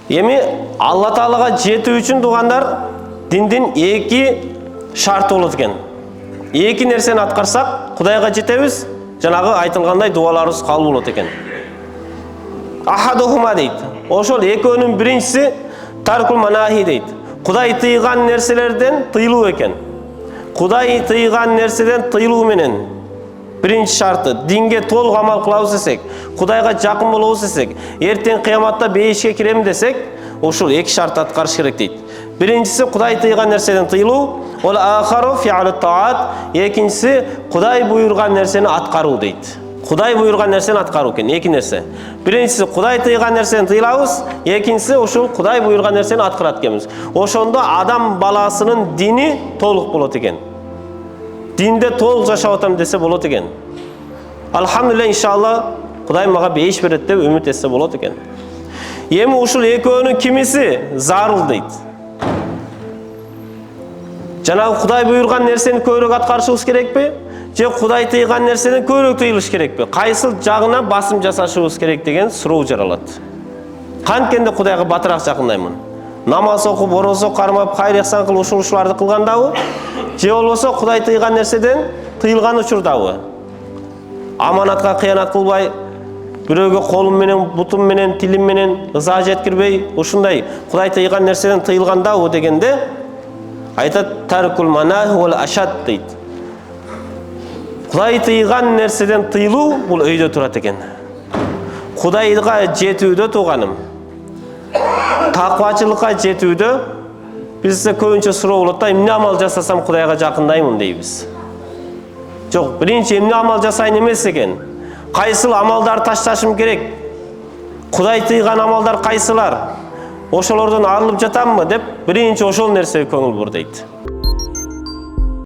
Эми Алла Таалага жетүү үчүн тугандар диндин эки шарты болот экен. Эки нерсени аткарсак Кудайга жетебиз, жанагы айтылгандай дуаларыбыз кабыл болот экен. Ахадухума дейт. Ошол экөөнүн биринчиси таркул манахи дейт. Кудай тыйган нерселерден тыйылуу экен. Кудай тыйган нерседен тыйылуу менен биринчи шарты динге толук амал кылабыз десек, Кудайга жакын болобуз десек, эртең кыяматта бейишке кирем десек, ошол эки шартты аткарыш керек дейт. Биринчиси Кудай тыйган нерседен тыйылуу, ол ахару фи'алу таат, экинчиси Кудай буйрган нерсени аткаруу дейт. Кудай буйрган нерсени аткаруу экен, эки нерсе. Биринчиси Кудай тыйган нерсени тыйлабыз, экинчиси ошол Кудай буйрган нерсени аткарат экенбиз. Ошондо адам баласынын дини толук болот экен. Динде толук жашап атам десе болот экен. Алхамдулилlah, иншалла Кудай мага бейиш берет деп үмүт этсе болот экен. Эми ушул экөөнүн кимиси зарыл дейт. Жанагы Кудай буйрган нерсени көбүрөөк аткарышыбыз керекпи? Же Кудай тыйган нерседен көбүрөөк тыйылыш керекпи? Кайсыл жагына басым жасашыбыз керек деген суроо жаралат. Канткенде Кудайга батыраак жакындаймын? Намаз окуп, орозо кармап, хайыр ихсан кылып ушуларды кылгандабы? Же болбосо Кудай тыйган нерседен тыйылган учурдабы? Аманатка кыянат кылбай, бирөөгө колум менен, бутум менен, тилим менен ыза жеткирбей, ушундай Кудай тыйган нерседен тыйылгандабы дегенде айтат таркул манахи вал ашад дейт. Кудай тыйган нерседен тыйылуу бул өйдө турат экен. Кудайга жетүүдө туганым, таквачылыкка жетүүдө бизде көбүнчө суроо болот да, эмне амал жасасам Кудайга жакындаймын дейбиз. Жок, биринчи эмне амал жасайын эмес экен. Кайсыл амалдар ташташым керек? Кудай тыйган амалдар кайсылар? Ошолордон арылып жатаммы деп биринчи ошол нерсеге көңүл бур дейт.